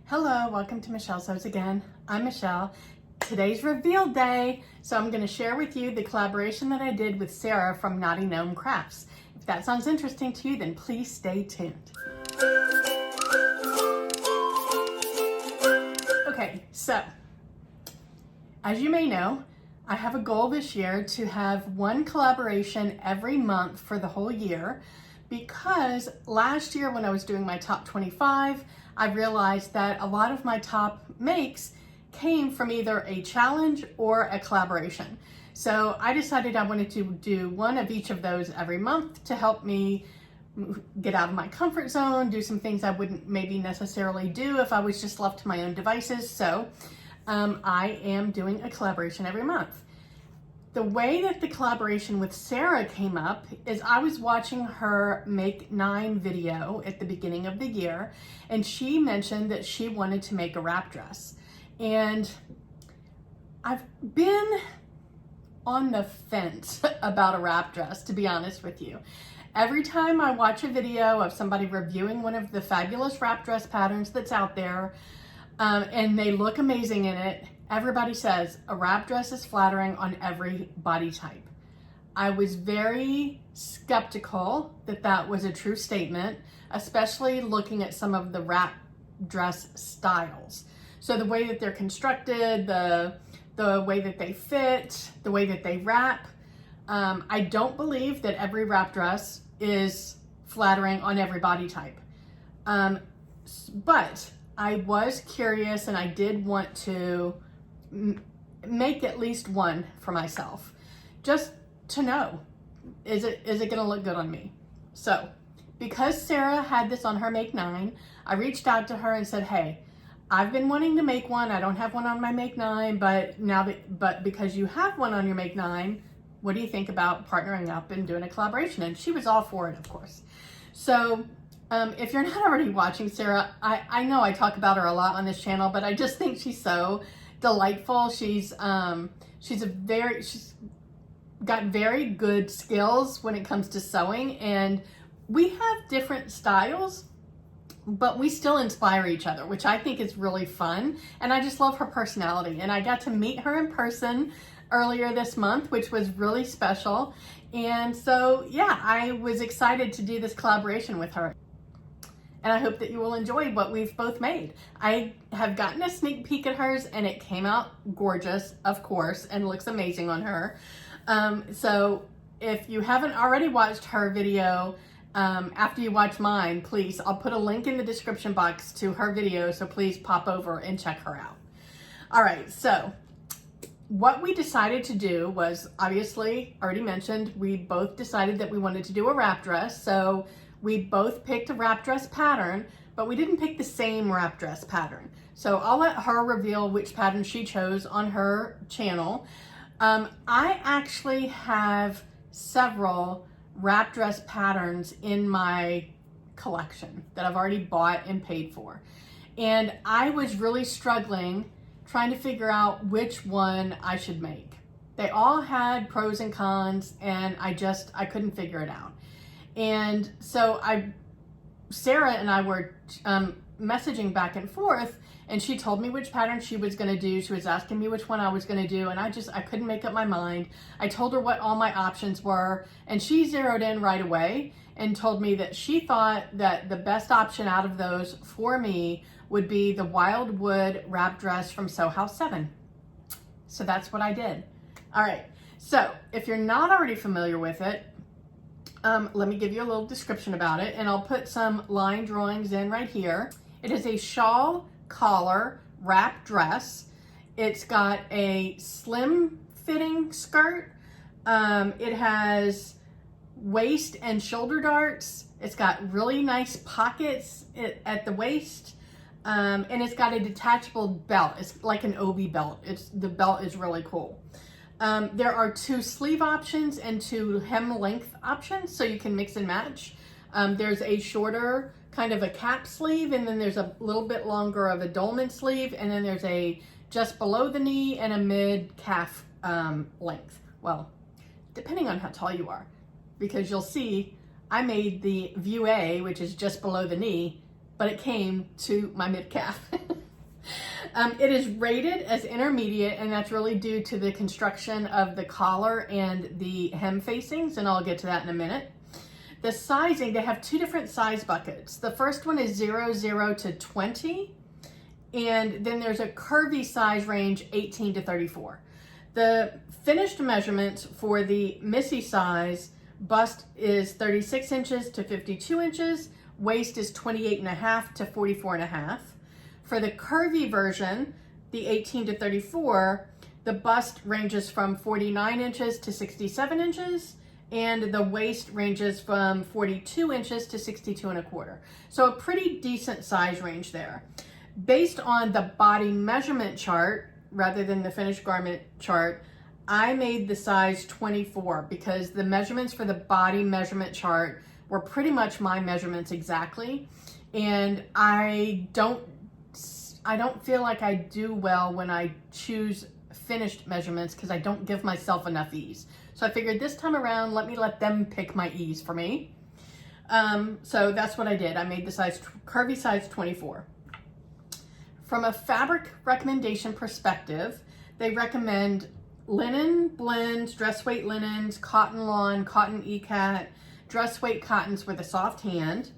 Hello, welcome to Michelle Sews Again. I'm Michelle. Today's reveal day, so I'm going to share with you the collaboration that I did with Sara from Naughty Gnome Crafts. If that sounds interesting to you, then please stay tuned. Okay, so as you may know, I have a goal this year to have one collaboration every month for the whole year, because last year when I was doing my top 25, I realized that a lot of my top makes came from either a challenge or a collaboration. So I decided I wanted to do one of each of those every month to help me get out of my comfort zone, do some things I wouldn't maybe necessarily do if I was just left to my own devices. So I am doing a collaboration every month. The way that the collaboration with Sara came up is I was watching her Make 9 video at the beginning of the year, and she mentioned that she wanted to make a wrap dress. And I've been on the fence about a wrap dress, to be honest with you. Every time I watch a video of somebody reviewing one of the fabulous wrap dress patterns that's out there, and they look amazing in it, everybody says a wrap dress is flattering on every body type. I was very skeptical that that was a true statement, especially looking at some of the wrap dress styles. So the way that they're constructed, the way that they fit, the way that they wrap. I don't believe that every wrap dress is flattering on every body type. But I was curious, and I did want to make at least one for myself, just to know, is it gonna look good on me? So because Sara had this on her Make 9, I reached out to her and said, hey, I've been wanting to make one. I don't have one on my Make 9, but because you have one on your Make 9, what do you think about partnering up and doing a collaboration? And she was all for it, of course. So if you're not already watching Sara, I know I talk about her a lot on this channel, but I just think she's so delightful. She's got very good skills when it comes to sewing, and we have different styles, but we still inspire each other, which I think is really fun. And I just love her personality. And I got to meet her in person earlier this month, which was really special. And so, yeah, I was excited to do this collaboration with her. And I hope that you will enjoy what we've both made. I have gotten a sneak peek at hers, and it came out gorgeous, of course, and looks amazing on her. So if you haven't already watched her video, after you watch mine, please, I'll put a link in the description box to her video, so please pop over and check her out. All right, so what we decided to do was, obviously, already mentioned, we both decided that we wanted to do a wrap dress. So we both picked a wrap dress pattern, but we didn't pick the same wrap dress pattern. So I'll let her reveal which pattern she chose on her channel. I actually have several wrap dress patterns in my collection that I've already bought and paid for. And I was really struggling trying to figure out which one I should make. They all had pros and cons, and I couldn't figure it out. And so Sara and I were messaging back and forth, and she told me which pattern she was going to do. She was asking me which one I was going to do, and I couldn't make up my mind. I told her what all my options were, and she zeroed in right away and told me that she thought that the best option out of those for me would be the WILDWOOD wrap dress from Sew House 7. So that's what I did. All right, so if you're not already familiar with it, let me give you a little description about it, and I'll put some line drawings in right here. It is a shawl collar wrap dress. It's got a slim fitting skirt. It has waist and shoulder darts. It's got really nice pockets at the waist. And it's got a detachable belt. It's like an obi belt. The belt is really cool. There are 2 sleeve options and 2 hem length options, so you can mix and match. There's a shorter kind of a cap sleeve, and then there's a little bit longer of a dolman sleeve, and then there's a just below the knee and a mid calf length. Well, depending on how tall you are, because you'll see I made the view A, which is just below the knee, but it came to my mid calf. It is rated as intermediate, and that's really due to the construction of the collar and the hem facings, and I'll get to that in a minute. The sizing, they have two different size buckets. The first one is 0 to 20, and then there's a curvy size range 18 to 34. The finished measurements for the Missy size, bust is 36 inches to 52 inches, waist is 28.5 to 44.5. For the curvy version, the 18 to 34, the bust ranges from 49 inches to 67 inches, and the waist ranges from 42 inches to 62.25. So a pretty decent size range there. Based on the body measurement chart, rather than the finished garment chart, I made the size 24 because the measurements for the body measurement chart were pretty much my measurements exactly. And I don't feel like I do well when I choose finished measurements because I don't give myself enough ease. So I figured this time around, let them pick my ease for me. So that's what I did. I made the curvy size 24. From a fabric recommendation perspective, they recommend linen blends, dress weight linens, cotton lawn, cotton ikat, dress weight cottons with a soft hand.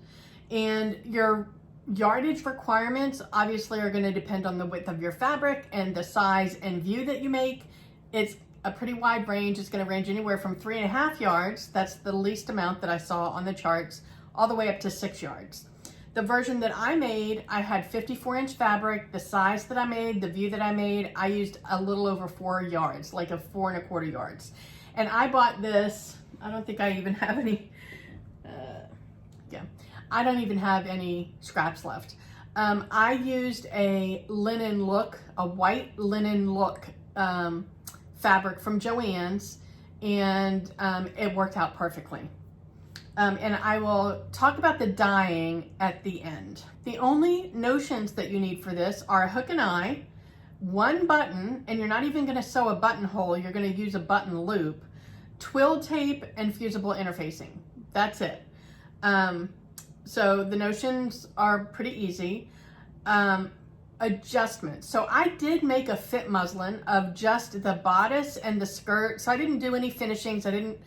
And your yardage requirements obviously are going to depend on the width of your fabric and the size and view that you make. It's a pretty wide range. It's going to range anywhere from 3.5 yards, that's the least amount that I saw on the charts, all the way up to 6 yards. The version that I made, I had 54-inch fabric. The size that I made, the view that I made, I used a little over 4 yards, like a 4.25 yards. And I bought this, I don't think I even have any, I don't even have any scraps left. I used a linen look, a white linen look fabric from Joann's, and it worked out perfectly. And I will talk about the dyeing at the end. The only notions that you need for this are a hook and eye, one button, and you're not even going to sew a buttonhole, you're going to use a button loop, twill tape, and fusible interfacing. That's it. So the notions are pretty easy. Adjustments. So I did make a fit muslin of just the bodice and the skirt. So I didn't do any finishings. I didn't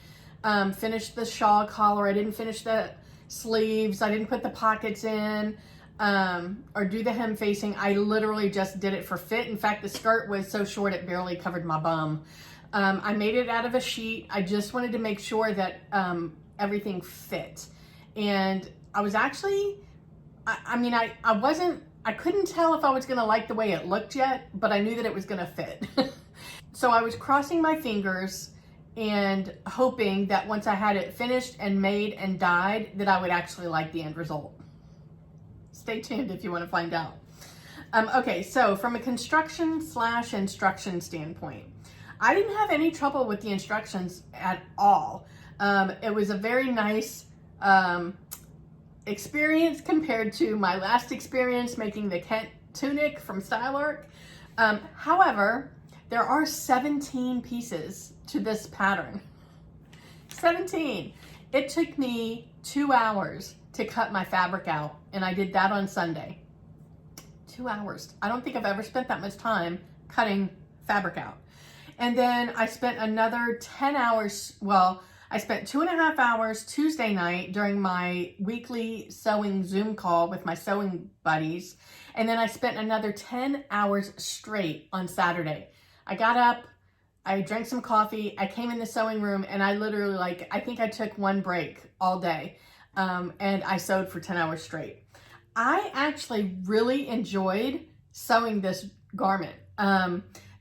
finish the shawl collar. I didn't finish the sleeves. I didn't put the pockets in or do the hem facing. I literally just did it for fit. In fact, the skirt was so short it barely covered my bum. I made it out of a sheet. I just wanted to make sure that everything fit. And I was actually, I couldn't tell if I was gonna like the way it looked yet, but I knew that it was gonna fit. So I was crossing my fingers and hoping that once I had it finished and made and dyed, that I would actually like the end result. Stay tuned if you want to find out. Okay, so from a construction/instruction standpoint, I didn't have any trouble with the instructions at all. It was a very nice experience compared to my last experience making the Kent tunic from Style Arc. However, there are 17 pieces to this pattern. 17. It took me 2 hours to cut my fabric out, and I did that on Sunday. 2 hours. I don't think I've ever spent that much time cutting fabric out. And then I spent another 10 hours, well, I spent 2.5 hours Tuesday night during my weekly sewing Zoom call with my sewing buddies. And then I spent another 10 hours straight on Saturday. I got up, I drank some coffee, I came in the sewing room, and I literally, I think I took one break all day. And I sewed for 10 hours straight. I actually really enjoyed sewing this garment.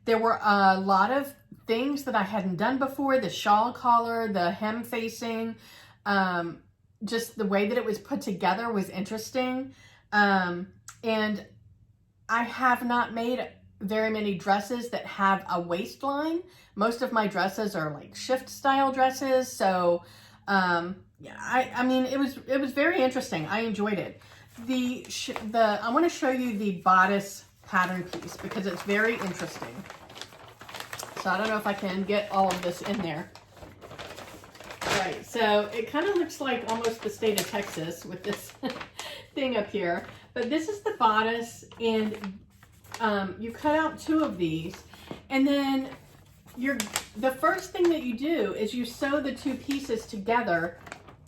There were a lot of things that I hadn't done before, the shawl collar, the hem facing, just the way that it was put together was interesting. And I have not made very many dresses that have a waistline. Most of my dresses are like shift style dresses. So, yeah, I mean, it was very interesting. I enjoyed it. I want to show you the bodice pattern piece because it's very interesting. So I don't know if I can get all of this in there. Right, so it kind of looks like almost the state of Texas with this thing up here. But this is the bodice, and you cut out 2 of these, and then the first thing that you do is you sew the 2 pieces together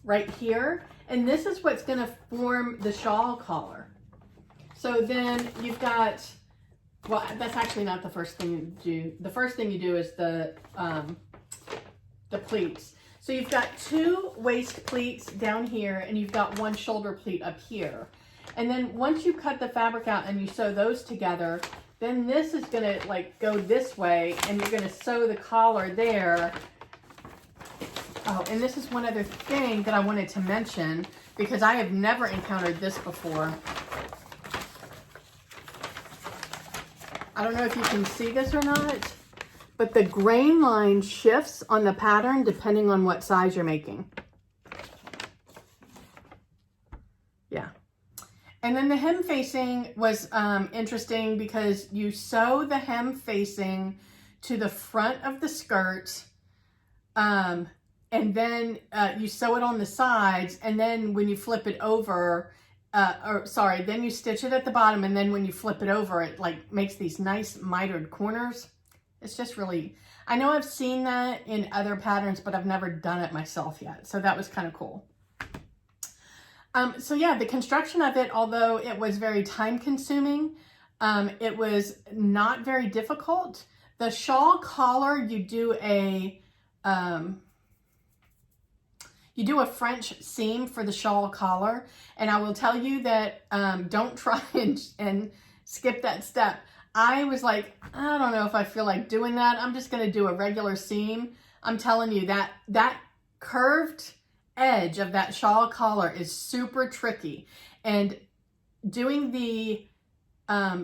right here, and this is what's going to form the shawl collar. So then you've got, well, that's actually not the first thing you do. The first thing you do is the pleats. So you've got 2 waist pleats down here, and you've got 1 shoulder pleat up here. And then once you cut the fabric out and you sew those together, then this is gonna like go this way, and you're gonna sew the collar there. Oh, and this is one other thing that I wanted to mention, because I have never encountered this before. I don't know if you can see this or not, but the grain line shifts on the pattern depending on what size you're making. Yeah. And then the hem facing was interesting, because you sew the hem facing to the front of the skirt, and then you sew it on the sides, and then when you flip it over, then you stitch it at the bottom, and then when you flip it over, it like makes these nice mitered corners. It's just really, I know I've seen that in other patterns, but I've never done it myself yet. So that was kind of cool. So yeah, the construction of it, although it was very time consuming, it was not very difficult. The shawl collar, you do a French seam for the shawl collar. And I will tell you that don't try and skip that step. I was like, I don't know if I feel like doing that. I'm just going to do a regular seam. I'm telling you that curved edge of that shawl collar is super tricky, and doing the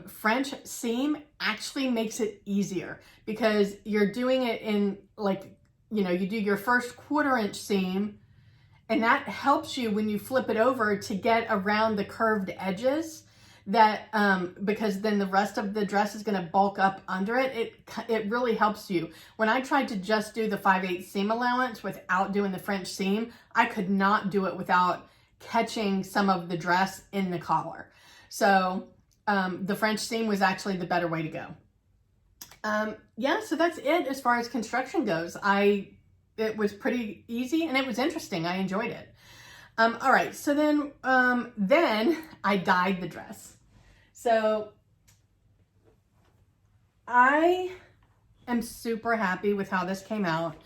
French seam actually makes it easier, because you're doing it in, like, you know, you do your first 1/4 inch seam, and that helps you when you flip it over to get around the curved edges, that because then the rest of the dress is going to bulk up under it. It really helps you. When I tried to just do the 5/8 seam allowance without doing the French seam, I could not do it without catching some of the dress in the collar. So the French seam was actually the better way to go. Yeah, so that's it as far as construction goes. It was pretty easy, and it was interesting. I enjoyed it. All right, so then I dyed the dress. So I am super happy with how this came out.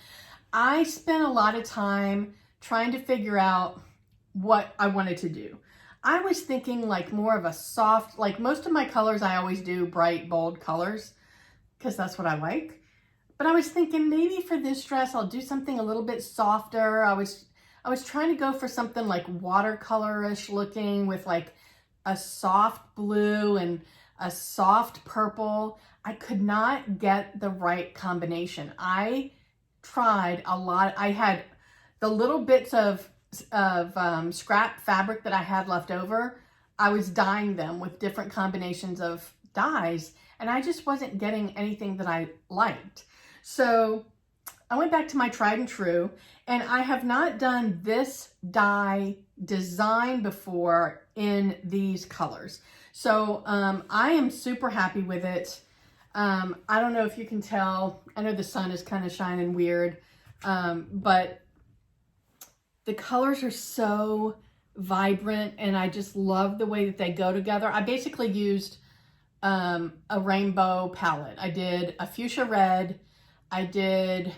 I spent a lot of time trying to figure out what I wanted to do. I was thinking like more of a soft, like most of my colors, I always do bright, bold colors because that's what I like. But I was thinking maybe for this dress, I'll do something a little bit softer. I was trying to go for something like watercolor-ish looking with like a soft blue and a soft purple. I could not get the right combination. I tried a lot. I had the little bits of scrap fabric that I had left over. I was dyeing them with different combinations of dyes, and I just wasn't getting anything that I liked. So I went back to my tried and true, and I have not done this dye design before in these colors. So I am super happy with it. I don't know if you can tell. I know the sun is kind of shining weird, but the colors are so vibrant, and I just love the way that they go together. I basically used a rainbow palette. I did a fuchsia red. I did,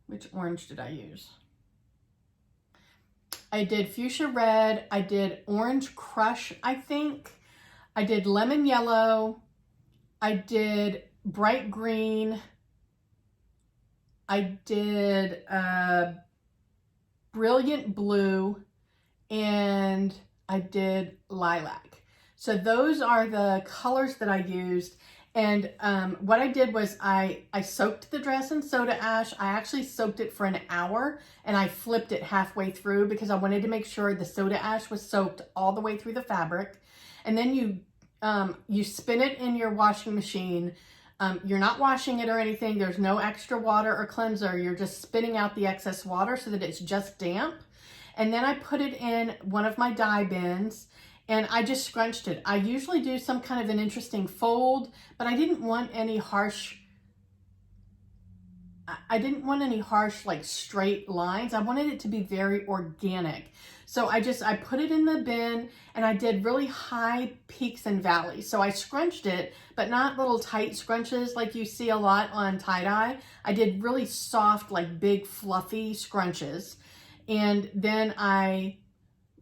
which orange did I use? I did fuchsia red. I did orange crush, I think. I did lemon yellow. I did bright green. I did brilliant blue, and I did lilac. So those are the colors that I used. And what I did was I soaked the dress in soda ash. I actually soaked it for an hour, and I flipped it halfway through because I wanted to make sure the soda ash was soaked all the way through the fabric. And then you spin it in your washing machine. You're not washing it or anything. There's no extra water or cleanser. You're just spinning out the excess water so that it's just damp. And then I put it in one of my dye bins, and I just scrunched it. I usually do some kind of an interesting fold, but I didn't want any harsh like straight lines. I wanted it to be very organic. So I put it in the bin and I did really high peaks and valleys. So I scrunched it, but not little tight scrunches like you see a lot on tie-dye. I did really soft, like big fluffy scrunches. And then I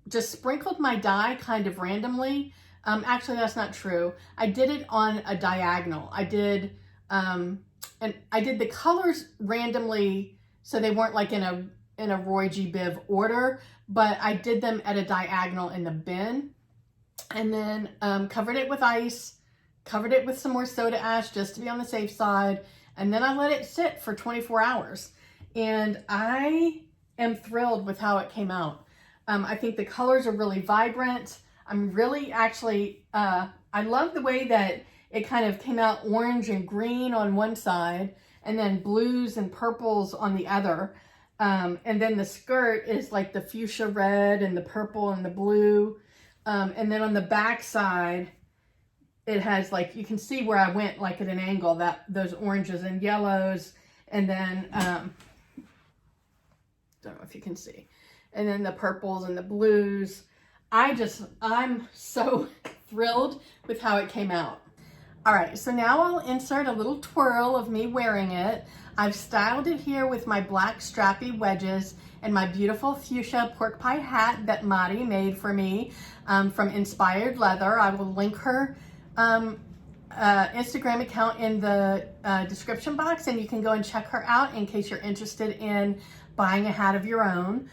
just sprinkled my dye kind of randomly. Actually, that's not true. I did it on a diagonal. I did the colors randomly, so they weren't like in a Roy G. Biv order, but I did them at a diagonal in the bin, and then covered it with ice, covered it with some more soda ash just to be on the safe side, and then I let it sit for 24 hours. And I am thrilled with how it came out. I think the colors are really vibrant. I'm really actually, I love the way that it kind of came out orange and green on one side, and then blues and purples on the other. And then the skirt is like the fuchsia red and the purple and the blue. And then on the back side, it has like, you can see where I went like at an angle, that those oranges and yellows. And then, don't know if you can see. And then the purples and the blues. I'm so thrilled with how it came out. All right, so now I'll insert a little twirl of me wearing it. I've styled it here with my black strappy wedges and my beautiful fuchsia pork pie hat that Mari made for me from Inspired Leather. I will link her Instagram account in the description box, and you can go and check her out in case you're interested in buying a hat of your own.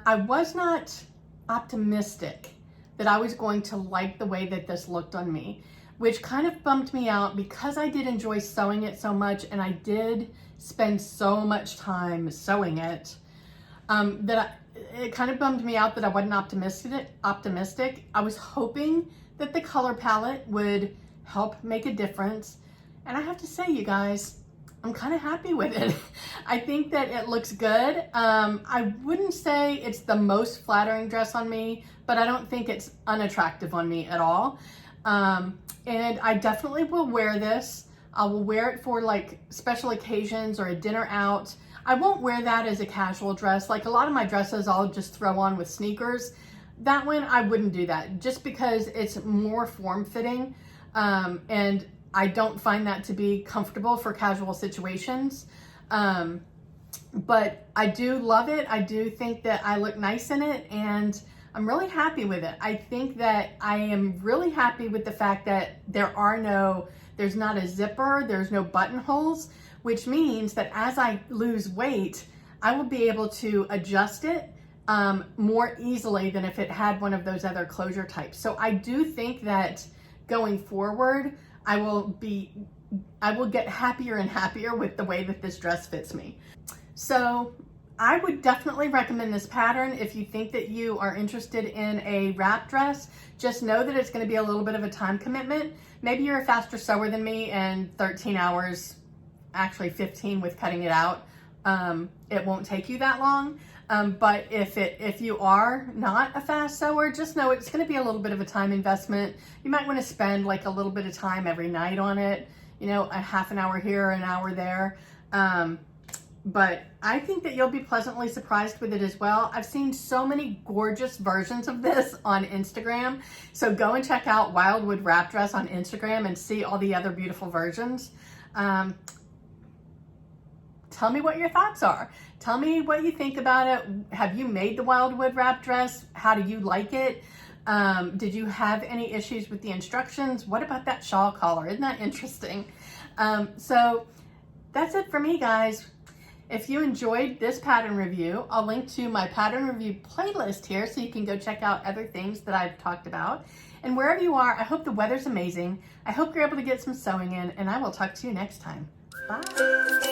I was not optimistic that I was going to like the way that this looked on me, which kind of bummed me out because I did enjoy sewing it so much, and I did spend so much time sewing it, it kind of bummed me out that I wasn't optimistic. I was hoping that the color palette would help make a difference, and I have to say, you guys, I'm kind of happy with it. I think that it looks good. I wouldn't say it's the most flattering dress on me, but I don't think it's unattractive on me at all. And I definitely will wear this. I will wear it for like special occasions or a dinner out. I won't wear that as a casual dress. Like a lot of my dresses I'll just throw on with sneakers. That one I wouldn't do that just because it's more form-fitting, and I don't find that to be comfortable for casual situations. But I do love it. I do think that I look nice in it, and I'm really happy with it. I think that I am really happy with the fact that there's not a zipper, there's no buttonholes, which means that as I lose weight, I will be able to adjust it more easily than if it had one of those other closure types. So I do think that going forward, I will get happier and happier with the way that this dress fits me. So I would definitely recommend this pattern if you think that you are interested in a wrap dress. Just know that it's going to be a little bit of a time commitment. Maybe you're a faster sewer than me and 13 hours, actually 15 with cutting it out, it won't take you that long. But if you are not a fast sewer, just know it's going to be a little bit of a time investment. You might want to spend like a little bit of time every night on it, you know, a half an hour here, an hour there. But I think that you'll be pleasantly surprised with it as well. I've seen so many gorgeous versions of this on Instagram. So go and check out WILDWOOD Wrap Dress on Instagram and see all the other beautiful versions. Tell me what your thoughts are. Tell me what you think about it. Have you made the WILDWOOD wrap dress? How do you like it? Did you have any issues with the instructions? What about that shawl collar? Isn't that interesting? So that's it for me, guys. If you enjoyed this pattern review, I'll link to my pattern review playlist here so you can go check out other things that I've talked about. And wherever you are, I hope the weather's amazing. I hope you're able to get some sewing in, and I will talk to you next time. Bye.